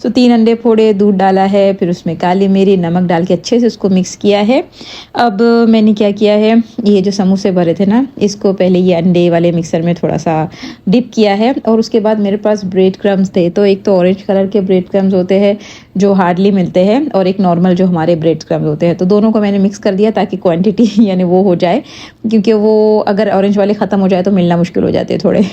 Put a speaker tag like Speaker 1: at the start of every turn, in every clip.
Speaker 1: तो 3 अंडे फोड़े, दूध डाला है, फिर उसमें काली मिर्च नमक डाल के अच्छे से उसको मिक्स किया है। अब मैंने क्या किया है, ये जो समोसे भरे थे ना, इसको पहले ये अंडे वाले मिक्सर में थोड़ा सा डिप किया है, और उसके बाद मेरे पास ब्रेड क्रम्स थे। तो एक तो ऑरेंज कलर के ब्रेड क्रम्स होते हैं जो हार्डली मिलते हैं, और एक नॉर्मल जो हमारे ब्रेड क्रम्स होते हैं। तो दोनों को मैंने मिक्स कर दिया ताकि क्वांटिटी यानी वो हो जाए, क्योंकि वो अगर ऑरेंज वाले ख़त्म हो जाए तो मिलना मुश्किल हो जाते हैं थोड़े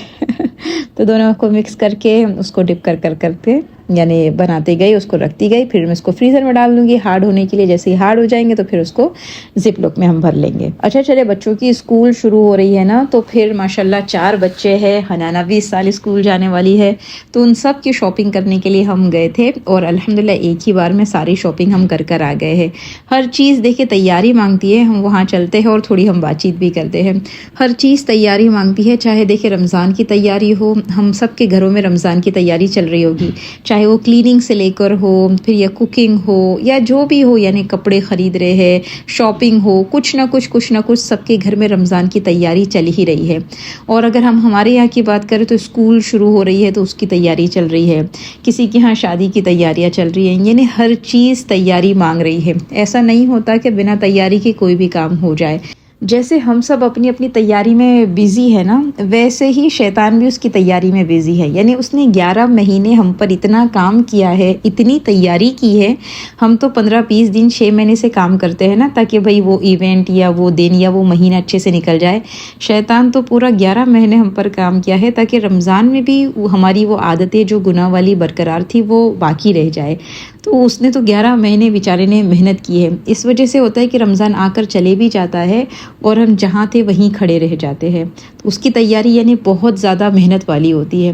Speaker 1: तो दोनों को मिक्स करके उसको डिप कर करते यानी बनाते गई, उसको रखती गई। फिर मैं इसको फ्रीज़र में डाल दूँगी हार्ड होने के लिए। जैसे ही हार्ड हो जाएंगे तो फिर उसको जिप लॉक में हम भर लेंगे। अच्छा चले, बच्चों की स्कूल शुरू हो रही है ना, तो फिर माशाल्लाह 4 बच्चे हैं। हनाना भी इस साल स्कूल जाने वाली है, तो उन सब की शॉपिंग करने के लिए हम गए थे, और अल्हम्दुलिल्लाह एक ही बार में सारी शॉपिंग हम कर आ गए हैं। हर चीज़ देखिए तैयारी मांगती है, हम वहाँ चलते हैं और थोड़ी हम बातचीत भी करते हैं। हर चीज़ तैयारी मांगती है, चाहे देखिए रमज़ान की तैयारी हो, हम सब के घरों में रमज़ान की तैयारी चल रही होगी, चाहे वो क्लीनिंग से लेकर हो, फिर या कुकिंग हो, या जो भी हो, यानी कपड़े ख़रीद रहे हैं, शॉपिंग हो, कुछ ना कुछ सबके घर में रमज़ान की तैयारी चल ही रही है। और अगर हम हमारे यहाँ की बात करें तो स्कूल शुरू हो रही है तो उसकी तैयारी चल रही है, किसी के यहाँ शादी की तैयारियाँ चल रही हैं, यानी हर चीज़ तैयारी मांग रही है। ऐसा नहीं होता कि बिना तैयारी के कोई भी काम हो जाए। जैसे हम सब अपनी अपनी तैयारी में बिज़ी है ना, वैसे ही शैतान भी उसकी तैयारी में बिज़ी है। यानी उसने 11 महीने हम पर इतना काम किया है, इतनी तैयारी की है। हम तो 15-20 दिन 6 महीने से काम करते हैं ना, ताकि भाई वो इवेंट या वो दिन या वो महीना अच्छे से निकल जाए। शैतान तो पूरा 11 महीने हम पर काम किया है ताकि रमज़ान में भी हमारी वो आदतें जो गुनाह वाली बरकरार थी वो बाकी रह जाए। तो उसने तो 11 महीने बेचारे ने मेहनत की है। इस वजह से होता है कि रमज़ान आकर चले भी जाता है और हम जहाँ थे वहीं खड़े रह जाते हैं। तो उसकी तैयारी यानी बहुत ज़्यादा मेहनत वाली होती है।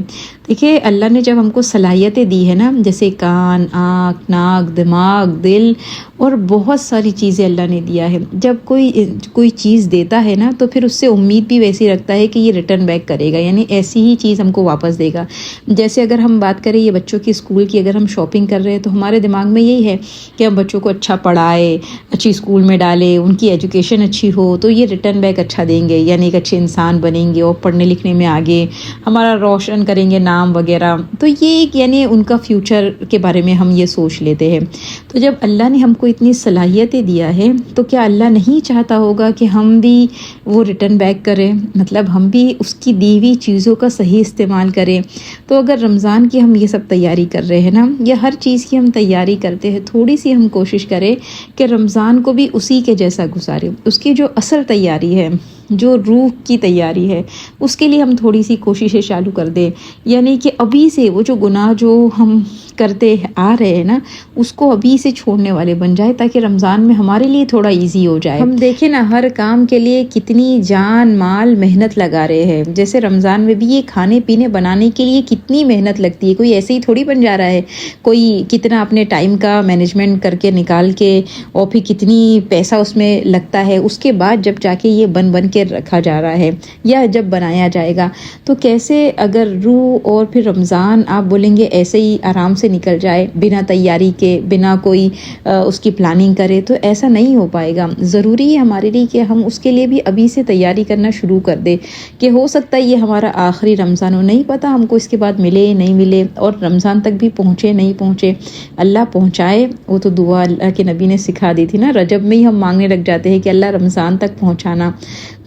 Speaker 1: देखिए अल्लाह ने जब हमको सलाहियतें दी है ना, जैसे कान, आँख, नाक, दिमाग, दिल और बहुत सारी चीज़ें अल्लाह ने दिया है। जब कोई चीज़ देता है ना, तो फिर उससे उम्मीद भी वैसी रखता है कि ये रिटर्न बैक करेगा, यानी ऐसी ही चीज़ हमको वापस देगा। जैसे अगर हम बात करें ये बच्चों की स्कूल की, अगर हम शॉपिंग कर रहे हैं तो हमारे दिमाग में यही है कि हम बच्चों को अच्छा पढ़ाए, अच्छी स्कूल में डालें, उनकी एजुकेशन अच्छी हो तो ये रिटर्न बैक अच्छा देंगे, यानी एक अच्छे इंसान बनेंगे और पढ़ने लिखने में आगे हमारा रोशन करेंगे नाम वगैरह। तो ये एक यानी उनका फ्यूचर के बारे में हम ये सोच लेते हैं। तो जब अल्लाह ने हमको इतनी सलाहियतें दिया है तो क्या अल्लाह नहीं चाहता होगा कि हम भी वो रिटर्न बैक करें, मतलब हम भी उसकी दी हुई चीज़ों का सही इस्तेमाल करें। तो अगर रमज़ान की हम ये सब तैयारी कर रहे हैं ना, या हर चीज़ की हम तैयारी करते हैं, थोड़ी सी हम कोशिश करें कि रमज़ान को भी उसी के जैसा गुजारें। उसकी जो असल तैयारी है, जो रूह की तैयारी है, उसके लिए हम थोड़ी सी कोशिशें चालू कर दें। यानी कि अभी से वो जो गुनाह जो हम करते आ रहे हैं ना, उसको अभी से छोड़ने वाले बन जाए, ताकि रमज़ान में हमारे लिए थोड़ा इजी हो जाए। हम देखें ना हर काम के लिए कितनी जान माल मेहनत लगा रहे हैं। जैसे रमज़ान में भी ये खाने पीने बनाने के लिए कितनी मेहनत लगती है, कोई ऐसे ही थोड़ी बन जा रहा है। कोई कितना अपने टाइम का मैनेजमेंट करके निकाल के, और फिर कितनी पैसा उसमें लगता है, उसके बाद जब जाके ये बन के रखा जा रहा है या जब बनाया जाएगा। तो कैसे अगर रूह और फिर रमज़ान आप बोलेंगे ऐसे ही आराम से निकल जाए बिना तैयारी के, बिना कोई उसकी प्लानिंग करे, तो ऐसा नहीं हो पाएगा। ज़रूरी है हमारे लिए कि हम उसके लिए भी अभी से तैयारी करना शुरू कर दे, कि हो सकता है ये हमारा आखिरी रमज़ान हो, नहीं पता हमको इसके बाद मिले नहीं मिले, और रमज़ान तक भी पहुँचे नहीं पहुँचे। अल्लाह पहुँचाए, वो तो दुआ अल्लाह के नबी ने सिखा दी थी ना। रजब में ही हम मांगने लग जाते हैं कि अल्लाह रमज़ान तक पहुँचाना,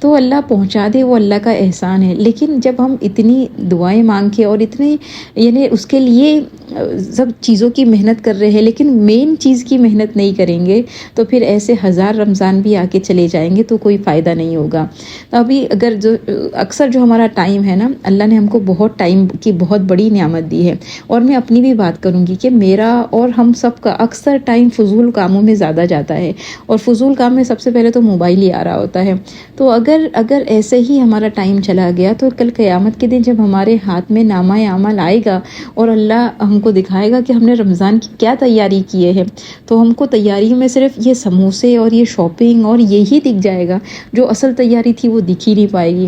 Speaker 1: तो अल्लाह पहुँचा दे, वो अल्लाह का एहसान है। लेकिन जब हम इतनी दुआएं मांग के और इतने यानी उसके लिए सब चीज़ों की मेहनत कर रहे हैं, लेकिन मेन चीज़ की मेहनत नहीं करेंगे, तो फिर ऐसे 1000 रमज़ान भी आके चले जाएंगे तो कोई फ़ायदा नहीं होगा। तो अभी अगर जो अक्सर जो हमारा टाइम है ना, अल्लाह ने हमको बहुत टाइम की बहुत बड़ी नियामत दी है। और मैं अपनी भी बात करूँगी कि मेरा और हम सब का अक्सर टाइम फ़ुज़ूल कामों में ज़्यादा जाता है, और फ़ुज़ूल काम में सबसे पहले तो मोबाइल ही आ रहा होता है। तो अगर ऐसे ही हमारा टाइम चला गया, तो कल क़यामत के दिन जब हमारे हाथ में नामा अमल आएगा और अल्लाह हमको दिखाएगा कि हमने रमज़ान की क्या तैयारी किए है, तो हमको तैयारी में सिर्फ ये समोसे और ये शॉपिंग और यही दिख जाएगा, जो असल तैयारी थी वो दिख ही नहीं पाएगी।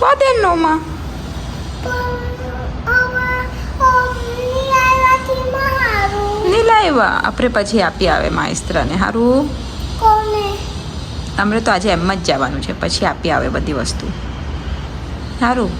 Speaker 2: kuatin no ma nilai wa apre પછી આપી આવે માસ્તરને હારું કોને અમરે તો આજે એમ જ જવાનું છે, પછી આપી આવે બધી વસ્તુ હારું.